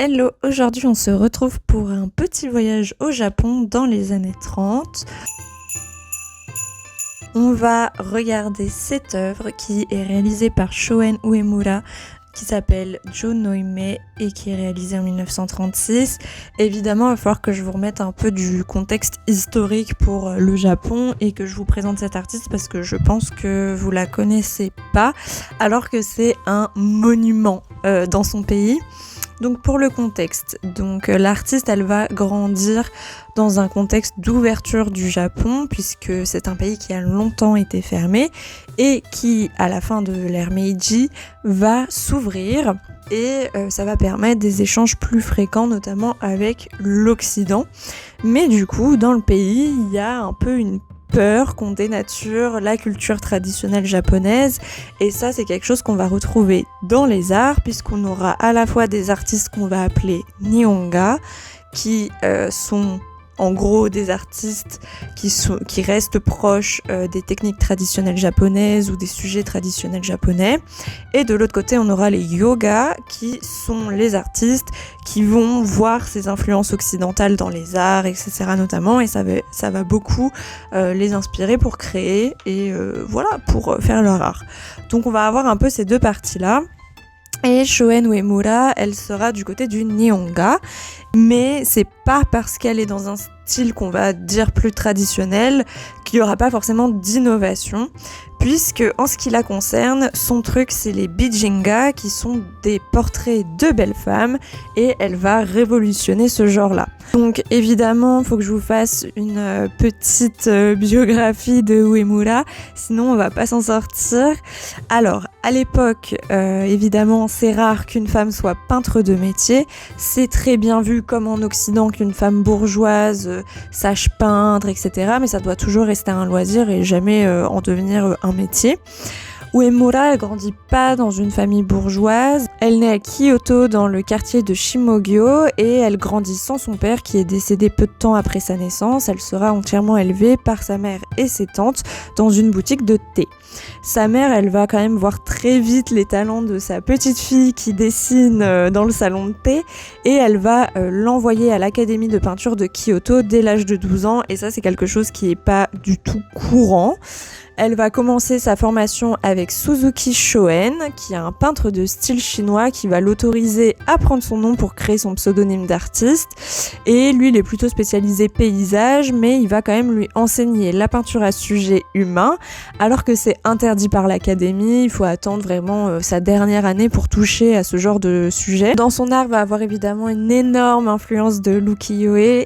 Hello, aujourd'hui on se retrouve pour un petit voyage au Japon dans les années 30. On va regarder cette œuvre qui est réalisée par Shoen Uemura, qui s'appelle Jo no Hime et qui est réalisée en 1936. Évidemment, il va falloir que je vous remette un peu du contexte historique pour le Japon et que je vous présente cette artiste parce que je pense que vous la connaissez pas, alors que c'est un monument dans son pays. Donc pour le contexte, l'artiste elle va grandir dans un contexte d'ouverture du Japon puisque c'est un pays qui a longtemps été fermé et qui à la fin de l'ère Meiji va s'ouvrir et ça va permettre des échanges plus fréquents notamment avec l'Occident. Mais du coup dans le pays il y a un peu une peur qu'on dénature la culture traditionnelle japonaise et ça c'est quelque chose qu'on va retrouver dans les arts puisqu'on aura à la fois des artistes qu'on va appeler Nihonga qui sont en gros des artistes qui restent proches des techniques traditionnelles japonaises ou des sujets traditionnels japonais. Et de l'autre côté, on aura les yoga qui sont les artistes qui vont voir ces influences occidentales dans les arts, etc. notamment. Et ça va beaucoup les inspirer pour créer et pour faire leur art. Donc on va avoir un peu ces deux parties-là. Et Shoen Uemura, elle sera du côté du Nihonga, mais c'est pas parce qu'elle est dans un style qu'on va dire plus traditionnel qu'il y aura pas forcément d'innovation, puisque en ce qui la concerne, son truc c'est les bijinga qui sont des portraits de belles femmes et elle va révolutionner ce genre-là. Donc évidemment, il faut que je vous fasse une petite biographie de Uemura, sinon on va pas s'en sortir. Alors, à l'époque, évidemment, c'est rare qu'une femme soit peintre de métier. C'est très bien vu comme en Occident qu'une femme bourgeoise sache peindre, etc. Mais ça doit toujours rester un loisir et jamais en devenir un métier. Uemura, elle grandit pas dans une famille bourgeoise. Elle naît à Kyoto dans le quartier de Shimogyo et elle grandit sans son père qui est décédé peu de temps après sa naissance. Elle sera entièrement élevée par sa mère et ses tantes dans une boutique de thé. Sa mère, elle va quand même voir très vite les talents de sa petite fille qui dessine dans le salon de thé et elle va l'envoyer à l'académie de peinture de Kyoto dès l'âge de 12 ans et ça c'est quelque chose qui est pas du tout courant. Elle va commencer sa formation avec Suzuki Shoen, qui est un peintre de style chinois qui va l'autoriser à prendre son nom pour créer son pseudonyme d'artiste. Et lui, il est plutôt spécialisé paysage, mais il va quand même lui enseigner la peinture à sujet humain, alors que c'est interdit par l'académie. Il faut attendre vraiment sa dernière année pour toucher à ce genre de sujet. Dans son art, va avoir évidemment une énorme influence de l'ukiyo-e.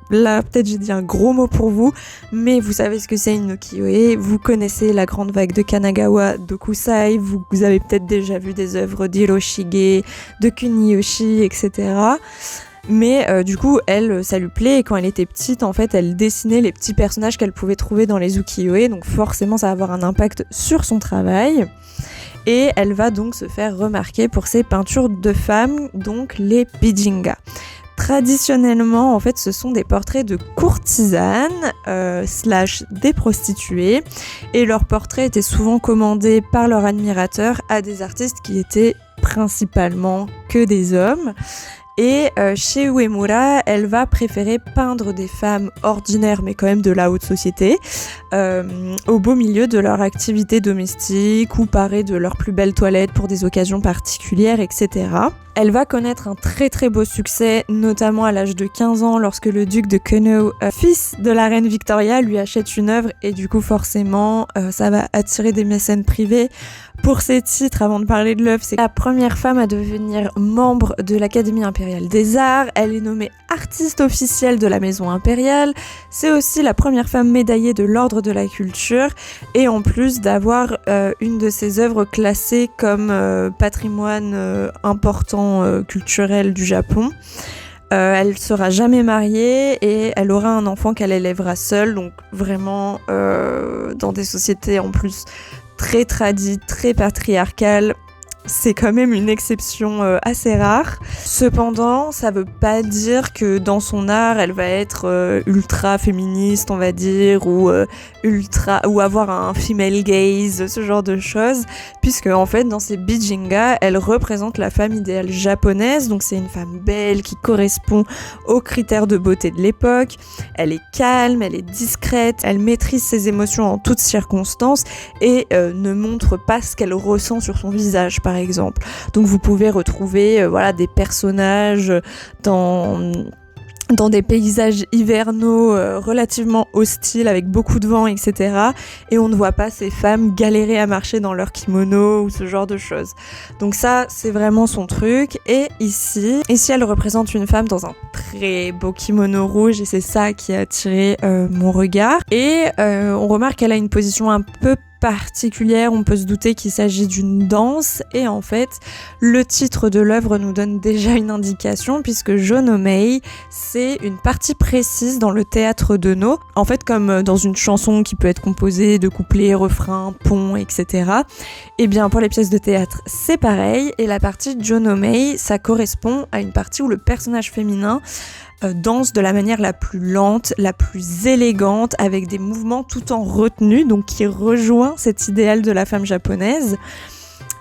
Là, peut-être j'ai dit un gros mot pour vous, mais vous savez ce que c'est une ukiyo-e, vous connaissez la grande vague de Kanagawa Dokusai, vous avez peut-être déjà vu des œuvres d'Hiroshige, de Kuniyoshi, etc. Mais du coup, elle, ça lui plaît et quand elle était petite, en fait, elle dessinait les petits personnages qu'elle pouvait trouver dans les ukiyo-e, donc forcément ça va avoir un impact sur son travail. Et elle va donc se faire remarquer pour ses peintures de femmes, donc les bijinga. Traditionnellement, en fait, ce sont des portraits de courtisanes / des prostituées et leurs portraits étaient souvent commandés par leurs admirateurs à des artistes qui étaient principalement que des hommes. Et chez Uemura, elle va préférer peindre des femmes ordinaires, mais quand même de la haute société, au beau milieu de leur activité domestique ou parées de leurs plus belles toilettes pour des occasions particulières, etc. Elle va connaître un très très beau succès, notamment à l'âge de 15 ans, lorsque le duc de Kono, fils de la reine Victoria, lui achète une œuvre et du coup forcément ça va attirer des mécènes privés. Pour ces titres, avant de parler de l'œuvre, c'est la première femme à devenir membre de l'Académie impériale des arts. Elle est nommée artiste officielle de la maison impériale. C'est aussi la première femme médaillée de l'ordre de la culture. Et en plus d'avoir une de ses œuvres classée comme patrimoine important culturel du Japon. Elle sera jamais mariée et elle aura un enfant qu'elle élèvera seule. Donc vraiment dans des sociétés en plus très tradies, très patriarcales, c'est quand même une exception assez rare. Cependant, ça veut pas dire que dans son art, elle va être ultra féministe, on va dire, ou avoir un female gaze, ce genre de choses, puisque en fait, dans ses bijinga, elle représente la femme idéale japonaise. Donc c'est une femme belle qui correspond aux critères de beauté de l'époque. Elle est calme, elle est discrète, elle maîtrise ses émotions en toutes circonstances et ne montre pas ce qu'elle ressent sur son visage, par exemple. Donc vous pouvez retrouver des personnages dans des paysages hivernaux relativement hostiles avec beaucoup de vent, etc. Et on ne voit pas ces femmes galérer à marcher dans leur kimono ou ce genre de choses. Donc ça, c'est vraiment son truc. Et ici, elle représente une femme dans un très beau kimono rouge et c'est ça qui a attiré mon regard. Et on remarque qu'elle a une position un peu particulière, on peut se douter qu'il s'agit d'une danse et en fait le titre de l'œuvre nous donne déjà une indication puisque Jonomei c'est une partie précise dans le théâtre de No, en fait comme dans une chanson qui peut être composée de couplets, refrains, ponts, etc. Et bien pour les pièces de théâtre c'est pareil et la partie Jonomei ça correspond à une partie où le personnage féminin danse de la manière la plus lente, la plus élégante, avec des mouvements tout en retenue, donc qui rejoint cet idéal de la femme japonaise.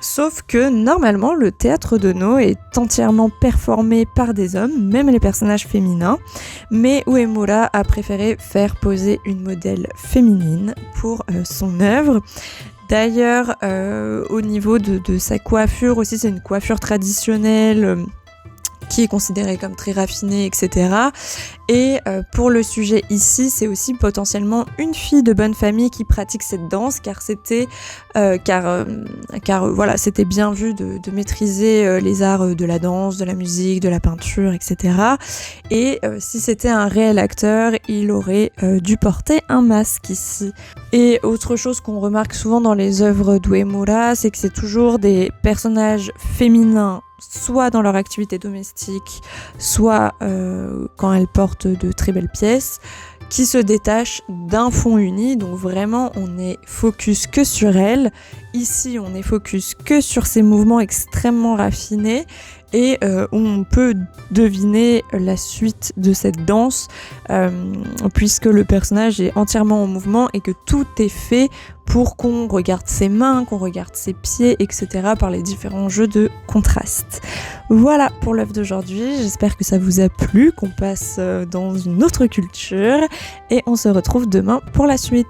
Sauf que normalement, le théâtre de No est entièrement performé par des hommes, même les personnages féminins, mais Uemura a préféré faire poser une modèle féminine pour son œuvre. D'ailleurs, au niveau de sa coiffure aussi, c'est une coiffure traditionnelle qui est considérée comme très raffinée, etc. Et pour le sujet ici, c'est aussi potentiellement une fille de bonne famille qui pratique cette danse, car c'était c'était bien vu de maîtriser les arts de la danse, de la musique, de la peinture, etc. Et si c'était un réel acteur, il aurait dû porter un masque ici. Et autre chose qu'on remarque souvent dans les œuvres d'Uemura, c'est que c'est toujours des personnages féminins soit dans leur activité domestique, soit quand elles portent de très belles pièces, qui se détachent d'un fond uni. Donc vraiment, on est focus que sur elles. Ici, on est focus que sur ces mouvements extrêmement raffinés et on peut deviner la suite de cette danse puisque le personnage est entièrement en mouvement et que tout est fait pour qu'on regarde ses mains, qu'on regarde ses pieds, etc. par les différents jeux de contraste. Voilà pour l'œuvre d'aujourd'hui, j'espère que ça vous a plu, qu'on passe dans une autre culture et on se retrouve demain pour la suite.